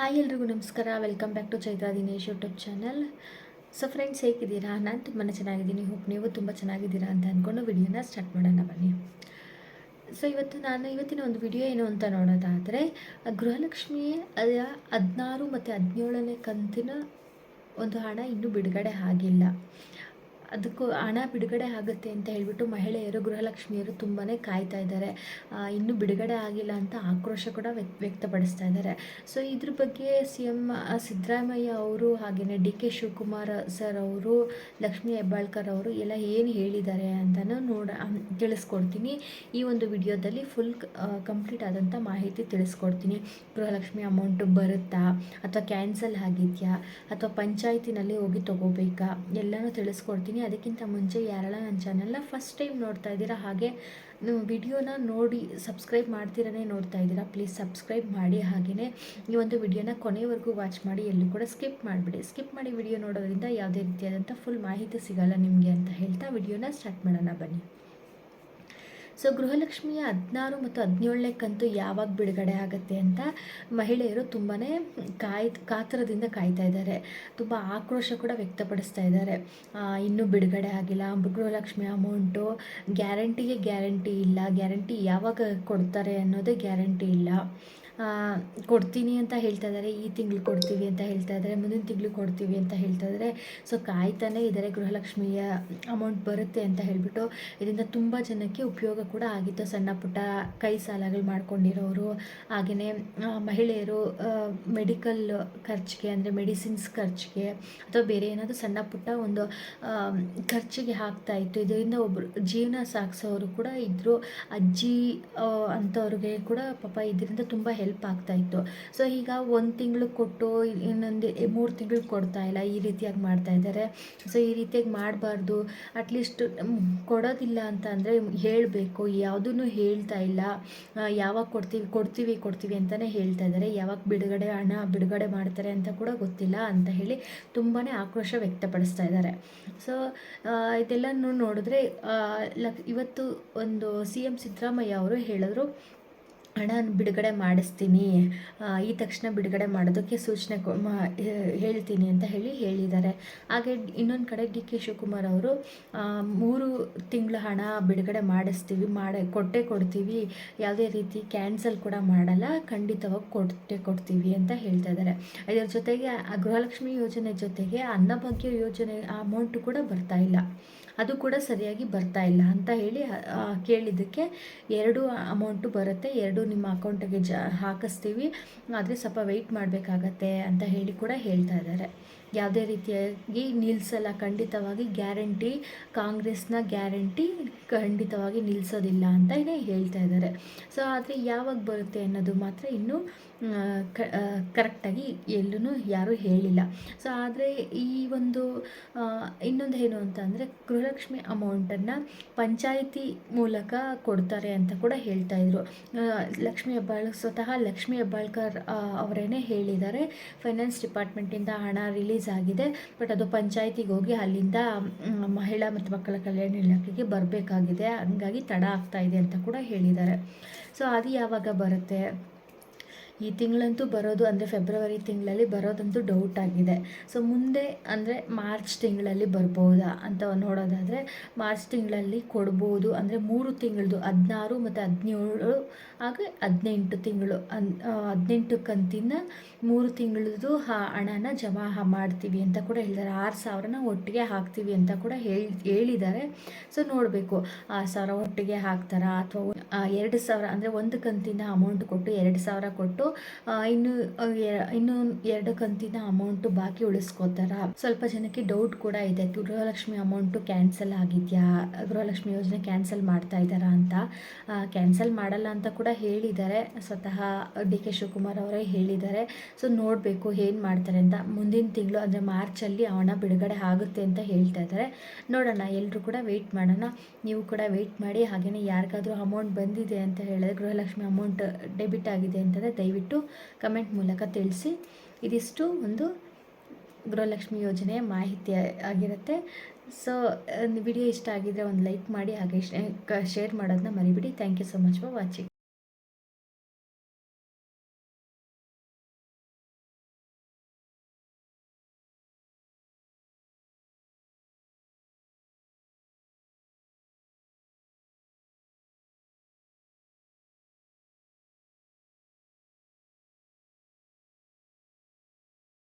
Hi ಎಲ್ರಿಗೂ ನಮಸ್ಕಾರ. Welcome back to Chaitra Dinesh YouTube channel. So friends, ಹೇಗಿದ್ದೀರಾ? ನಾನು ತುಂಬಾ ಚೆನ್ನಾಗಿದ್ದೀನಿ. ಹೋಪ್ ನೀವು ತುಂಬ ಚೆನ್ನಾಗಿದ್ದೀರಾ ಅಂತ ಅಂದ್ಕೊಂಡು ವಿಡಿಯೋನ ಸ್ಟಾರ್ಟ್ ಮಾಡೋಣ ಬನ್ನಿ. ಸೊ ಇವತ್ತಿನ ಒಂದು ವಿಡಿಯೋ ಏನು ಅಂತ ನೋಡೋದಾದರೆ, ಗೃಹಲಕ್ಷ್ಮಿ 16 ಮತ್ತು 17ನೇ ಕಂತಿನ ಒಂದು ಹಣ ಇನ್ನೂ ಬಿಡುಗಡೆ ಆಗಿಲ್ಲ. ಅದಕ್ಕೂ ಹಣ ಬಿಡುಗಡೆ ಆಗುತ್ತೆ ಅಂತ ಹೇಳಿಬಿಟ್ಟು ಮಹಿಳೆಯರು, ಗೃಹಲಕ್ಷ್ಮಿಯರು ತುಂಬಾ ಕಾಯ್ತಾ ಇದ್ದಾರೆ. ಇನ್ನೂ ಬಿಡುಗಡೆ ಆಗಿಲ್ಲ ಅಂತ ಆಕ್ರೋಶ ಕೂಡ ವ್ಯಕ್ತಪಡಿಸ್ತಾ ಇದ್ದಾರೆ. ಸೊ ಇದ್ರ ಬಗ್ಗೆ CM ಸಿದ್ದರಾಮಯ್ಯ ಅವರು, ಹಾಗೆಯೇ DK ಶಿವಕುಮಾರ್ ಸರ್ ಅವರು, ಲಕ್ಷ್ಮೀ ಹೆಬ್ಬಾಳ್ಕರ್ ಅವರು ಎಲ್ಲ ಏನು ಹೇಳಿದ್ದಾರೆ ಅಂತಲೂ ತಿಳಿಸ್ಕೊಡ್ತೀನಿ. ಈ ಒಂದು ವಿಡಿಯೋದಲ್ಲಿ ಫುಲ್ ಕಂಪ್ಲೀಟ್ ಆದಂಥ ಮಾಹಿತಿ ತಿಳಿಸ್ಕೊಡ್ತೀನಿ. ಗೃಹಲಕ್ಷ್ಮಿ ಅಮೌಂಟು ಬರುತ್ತಾ, ಅಥವಾ ಕ್ಯಾನ್ಸಲ್ ಆಗಿದೆಯಾ, ಅಥವಾ ಪಂಚಾಯತಿನಲ್ಲಿ ಹೋಗಿ ತೊಗೋಬೇಕಾ, ಎಲ್ಲನೂ ತಿಳಿಸ್ಕೊಡ್ತೀನಿ. ಅದಕ್ಕಿಂತ ಮುಂಚೆ ಯಾರೆಲ್ಲ ನನ್ನ ಚಾನಲ್ನ ಫಸ್ಟ್ ಟೈಮ್ ನೋಡ್ತಾ ಇದ್ದೀರಾ, ಹಾಗೆ ವಿಡಿಯೋನ ನೋಡಿ ಸಬ್ಸ್ಕ್ರೈಬ್ ಮಾಡ್ತಿರೇ ನೋಡ್ತಾ ಇದ್ದೀರಾ, ಪ್ಲೀಸ್ ಸಬ್ಸ್ಕ್ರೈಬ್ ಮಾಡಿ. ಹಾಗೆಯೇ ಈ ಒಂದು ವಿಡಿಯೋನ ಕೊನೆವರೆಗೂ ವಾಚ್ ಮಾಡಿ, ಎಲ್ಲೂ ಕೂಡ ಸ್ಕಿಪ್ ಮಾಡಿಬಿಡಿ. ಸ್ಕಿಪ್ ಮಾಡಿ ವಿಡಿಯೋ ನೋಡೋದ್ರಿಂದ ಯಾವುದೇ ರೀತಿಯಾದಂಥ ಫುಲ್ ಮಾಹಿತಿ ಸಿಗಲ್ಲ ನಿಮಗೆ ಅಂತ ಹೇಳ್ತಾ ವಿಡಿಯೋನ ಸ್ಟಾರ್ಟ್ ಮಾಡೋಣ ಬನ್ನಿ. ಸೊ ಗೃಹಲಕ್ಷ್ಮಿಯ 16 ಮತ್ತು 17ನೇ ಕಂತು ಯಾವಾಗ ಬಿಡುಗಡೆ ಆಗುತ್ತೆ ಅಂತ ಮಹಿಳೆಯರು ತುಂಬಾ ಕಾತರದಿಂದ ಕಾಯ್ತಾ ಇದ್ದಾರೆ. ತುಂಬ ಆಕ್ರೋಶ ಕೂಡ ವ್ಯಕ್ತಪಡಿಸ್ತಾ ಇದ್ದಾರೆ. ಇನ್ನೂ ಬಿಡುಗಡೆ ಆಗಿಲ್ಲ, ಗೃಹಲಕ್ಷ್ಮಿ ಅಮೌಂಟು ಗ್ಯಾರಂಟಿ ಇಲ್ಲ, ಗ್ಯಾರಂಟಿ ಯಾವಾಗ ಕೊಡ್ತಾರೆ ಅನ್ನೋದೇ ಗ್ಯಾರಂಟಿ ಇಲ್ಲ. ಕೊಡ್ತೀನಿ ಅಂತ ಹೇಳ್ತಾ ಇದ್ದಾರೆ, ಈ ತಿಂಗಳು ಕೊಡ್ತೀವಿ ಅಂತ ಹೇಳ್ತಾ ಇದ್ದಾರೆ, ಮುಂದಿನ ತಿಂಗಳು ಕೊಡ್ತೀವಿ ಅಂತ ಹೇಳ್ತಾ ಇದ್ದಾರೆ. ಸೊ ಕಾಯ್ತಾನೆ ಇದ್ದಾರೆ ಗೃಹಲಕ್ಷ್ಮಿಯ ಅಮೌಂಟ್ ಬರುತ್ತೆ ಅಂತ ಹೇಳಿಬಿಟ್ಟು. ಇದರಿಂದ ತುಂಬ ಜನಕ್ಕೆ ಉಪಯೋಗ ಕೂಡ ಆಗಿತ್ತು. ಸಣ್ಣ ಪುಟ್ಟ ಕೈ ಸಾಲಗಳು ಮಾಡ್ಕೊಂಡಿರೋರು, ಹಾಗೆಯೇ ಮಹಿಳೆಯರು ಮೆಡಿಕಲ್ ಖರ್ಚಿಗೆ, ಅಂದರೆ ಮೆಡಿಸಿನ್ಸ್ ಖರ್ಚಿಗೆ, ಅಥವಾ ಬೇರೆ ಏನಾದರೂ ಸಣ್ಣ ಪುಟ್ಟ ಒಂದು ಖರ್ಚಿಗೆ ಇತ್ತು. ಇದರಿಂದ ಒಬ್ಬರು ಜೀವನ ಸಾಗಿಸೋರು ಕೂಡ ಇದ್ದರು. ಅಜ್ಜಿ ಅಂಥವ್ರಿಗೆ ಕೂಡ ಪಾಪ ಇದರಿಂದ ತುಂಬ ಹೆಲ್ಪ್ ಆಗ್ತಾಯಿತ್ತು. ಸೊ ಈಗ 1 ತಿಂಗಳು ಕೊಟ್ಟು ಇನ್ನೊಂದು 3 ತಿಂಗಳು ಕೊಡ್ತಾ ಇಲ್ಲ, ಈ ರೀತಿಯಾಗಿ ಮಾಡ್ತಾ ಇದ್ದಾರೆ. ಸೊ ಈ ರೀತಿಯಾಗಿ ಮಾಡಬಾರ್ದು. ಅಟ್ಲೀಸ್ಟ್ ಕೊಡೋದಿಲ್ಲ ಅಂತ ಅಂದರೆ ಹೇಳಬೇಕು. ಯಾವುದೂ ಹೇಳ್ತಾ ಇಲ್ಲ. ಯಾವಾಗ ಕೊಡ್ತೀವಿ ಅಂತಲೇ ಹೇಳ್ತಾ ಇದ್ದಾರೆ. ಯಾವಾಗ ಹಣ ಬಿಡುಗಡೆ ಮಾಡ್ತಾರೆ ಅಂತ ಕೂಡ ಗೊತ್ತಿಲ್ಲ ಅಂತ ಹೇಳಿ ತುಂಬಾ ಆಕ್ರೋಶ ವ್ಯಕ್ತಪಡಿಸ್ತಾ ಇದ್ದಾರೆ. ಸೊ ಇದೆಲ್ಲನೂ ನೋಡಿದ್ರೆ ಇವತ್ತು ಒಂದು CM ಸಿದ್ದರಾಮಯ್ಯ ಅವರು ಹೇಳಿದ್ರು, ಹಣ ಬಿಡುಗಡೆ ಮಾಡಿಸ್ತೀನಿ, ಈ ತಕ್ಷಣ ಬಿಡುಗಡೆ ಮಾಡೋದಕ್ಕೆ ಸೂಚನೆ ಹೇಳ್ತೀನಿ ಅಂತ ಹೇಳಿದ್ದಾರೆ. ಹಾಗೆ ಇನ್ನೊಂದು ಕಡೆ DK ಶಿವಕುಮಾರ್ ಅವರು 3 ತಿಂಗಳ ಹಣ ಬಿಡುಗಡೆ ಮಾಡಿಸ್ತೀವಿ, ಕೊಡ್ತೀವಿ, ಯಾವುದೇ ರೀತಿ ಕ್ಯಾನ್ಸಲ್ ಕೂಡ ಮಾಡಲ್ಲ, ಖಂಡಿತವಾಗಿ ಕೊಡ್ತೀವಿ ಅಂತ ಹೇಳ್ತಾ ಇದ್ದಾರೆ. ಇದರ ಜೊತೆಗೆ ಗೃಹಲಕ್ಷ್ಮಿ ಯೋಜನೆ ಜೊತೆಗೆ ಅನ್ನಭಾಗ್ಯ ಯೋಜನೆ ಅಮೌಂಟು ಕೂಡ ಬರ್ತಾ ಇಲ್ಲ, ಅದು ಕೂಡ ಸರಿಯಾಗಿ ಬರ್ತಾ ಇಲ್ಲ ಅಂತ ಹೇಳಿ ಕೇಳಿದ್ದಕ್ಕೆ 2 ಅಮೌಂಟು ಬರುತ್ತೆ, 2 ನಿಮ್ಮ ಅಕೌಂಟಿಗೆ ಹಾಕಿಸ್ತೀವಿ, ಆದರೆ ಸ್ವಲ್ಪ ವೆಯ್ಟ್ ಮಾಡಬೇಕಾಗತ್ತೆ ಅಂತ ಹೇಳಿ ಕೂಡ ಹೇಳ್ತಾ ಇದ್ದಾರೆ. ಯಾವುದೇ ರೀತಿಯಾಗಿ ನಿಲ್ಲಿಸಲ್ಲ, ಖಂಡಿತವಾಗಿ ಗ್ಯಾರಂಟಿ, ಕಾಂಗ್ರೆಸ್ನ ಗ್ಯಾರಂಟಿ ಖಂಡಿತವಾಗಿ ನಿಲ್ಲಿಸೋದಿಲ್ಲ ಅಂತ ಹೇಳ್ತಾ ಇದ್ದಾರೆ. ಸೊ ಆದರೆ ಯಾವಾಗ ಬರುತ್ತೆ ಅನ್ನೋದು ಮಾತ್ರ ಇನ್ನೂ ಕರೆಕ್ಟಾಗಿ ಎಲ್ಲೂ ಯಾರೂ ಹೇಳಿಲ್ಲ. ಸೊ ಆದರೆ ಈ ಒಂದು ಇನ್ನೊಂದು ಏನು ಅಂತ ಅಂದರೆ, ಗೃಹಲಕ್ಷ್ಮಿ ಅಮೌಂಟನ್ನು ಪಂಚಾಯಿತಿ ಮೂಲಕ ಕೊಡ್ತಾರೆ ಅಂತ ಕೂಡ ಹೇಳ್ತಾ ಇದ್ರು. ಸ್ವತಃ ಲಕ್ಷ್ಮೀ ಹೆಬ್ಬಾಳ್ಕರ್ ಅವರೇನೆ ಹೇಳಿದ್ದಾರೆ, ಫೈನಾನ್ಸ್ ಡಿಪಾರ್ಟ್ಮೆಂಟಿಂದ ಹಣ ರಿಲೀಸ್ ಆಗಿದೆ, ಬಟ್ ಅದು ಪಂಚಾಯಿತಿಗೆ ಹೋಗಿ ಅಲ್ಲಿಂದ ಮಹಿಳಾ ಮತ್ತು ಮಕ್ಕಳ ಕಲ್ಯಾಣ ಇಲಾಖೆಗೆ ಬರಬೇಕಾಗಿದೆ, ಹಂಗಾಗಿ ತಡ ಆಗ್ತಾ ಇದೆ ಅಂತ ಕೂಡ ಹೇಳಿದ್ದಾರೆ. ಸೊ ಅದು ಯಾವಾಗ ಬರುತ್ತೆ? ಈ ತಿಂಗಳಂತೂ ಬರೋದು, ಅಂದರೆ ಫೆಬ್ರವರಿ ತಿಂಗಳಲ್ಲಿ ಬರೋದಂತೂ ಡೌಟ್ ಆಗಿದೆ. ಸೊ ಮುಂದೆ ಅಂದರೆ ಮಾರ್ಚ್ ತಿಂಗಳಲ್ಲಿ ಬರ್ಬೋದಾ ಅಂತ ನೋಡೋದಾದರೆ, ಮಾರ್ಚ್ ತಿಂಗಳಲ್ಲಿ ಕೊಡ್ಬೋದು. ಅಂದರೆ 3 ತಿಂಗಳದು 16 ಮತ್ತು 17 ಹಾಗೆ 18 ತಿಂಗಳು 18 ಕಂತಿನ 3 ತಿಂಗಳದು ಹಣನ ಜಮಾ ಮಾಡ್ತೀವಿ ಅಂತ ಕೂಡ ಹೇಳಿದ್ದಾರೆ. 6,000ನ ಒಟ್ಟಿಗೆ ಹಾಕ್ತೀವಿ ಅಂತ ಕೂಡ ಹೇಳಿದ್ದಾರೆ. ಸೊ ನೋಡಬೇಕು, 6,000 ಒಟ್ಟಿಗೆ ಹಾಕ್ತಾರಾ, ಅಥವಾ 2,000 ಅಂದರೆ 1 ಕಂತಿನ ಅಮೌಂಟ್ ಕೊಟ್ಟು 2,000 ಕೊಟ್ಟು ಇನ್ನು 2 ಕಂತಿನ ಅಮೌಂಟು ಬಾಕಿ ಉಳಿಸ್ಕೋತಾರ. ಸ್ವಲ್ಪ ಜನಕ್ಕೆ ಡೌಟ್ ಕೂಡ ಇದೆ, ಗೃಹಲಕ್ಷ್ಮಿ ಅಮೌಂಟು ಕ್ಯಾನ್ಸಲ್ ಆಗಿದೆಯಾ, ಗೃಹಲಕ್ಷ್ಮಿ ಯೋಜನೆ ಕ್ಯಾನ್ಸಲ್ ಮಾಡ್ತಾ ಇದ್ದಾರಾ ಅಂತ. ಕ್ಯಾನ್ಸಲ್ ಮಾಡಲ್ಲ ಅಂತ ಕೂಡ ಹೇಳಿದ್ದಾರೆ, ಸ್ವತಃ DK ಶಿವಕುಮಾರ್ ಅವರೇ ಹೇಳಿದ್ದಾರೆ. ಸೊ ನೋಡಬೇಕು ಏನು ಮಾಡ್ತಾರೆ ಅಂತ. ಮುಂದಿನ ತಿಂಗಳು ಅಂದರೆ ಮಾರ್ಚಲ್ಲಿ ಹಣ ಬಿಡುಗಡೆ ಆಗುತ್ತೆ ಅಂತ ಹೇಳ್ತಾ ಇದ್ದಾರೆ. ನೋಡೋಣ, ಎಲ್ಲರೂ ಕೂಡ ವೆಯ್ಟ್ ಮಾಡೋಣ. ನೀವು ಕೂಡ ವೆಯ್ಟ್ ಮಾಡಿ. ಹಾಗೆಯೇ ಯಾರಿಗಾದರೂ ಅಮೌಂಟ್ ಬಂದಿದೆ ಅಂತ ಹೇಳಿದ್ರೆ, ಗೃಹಲಕ್ಷ್ಮಿ ಅಮೌಂಟ್ ಡೆಬಿಟ್ ಆಗಿದೆ ಅಂತಂದರೆ ದಯವಿಟ್ಟು ಕಮೆಂಟ್ ಮೂಲಕ ತಿಳಿಸಿ. ಇದಿಷ್ಟು ಒಂದು ಗೃಹಲಕ್ಷ್ಮಿ ಯೋಜನೆಯ ಮಾಹಿತಿ ಆಗಿರುತ್ತೆ. ಸೊ ವಿಡಿಯೋ ಇಷ್ಟ ಆಗಿದ್ರೆ ಒಂದು ಲೈಕ್ ಮಾಡಿ, ಹಾಗೆ ಶೇರ್ ಮಾಡೋದನ್ನ ಮರಿಬಿಡಿ. Thank you so much for watching.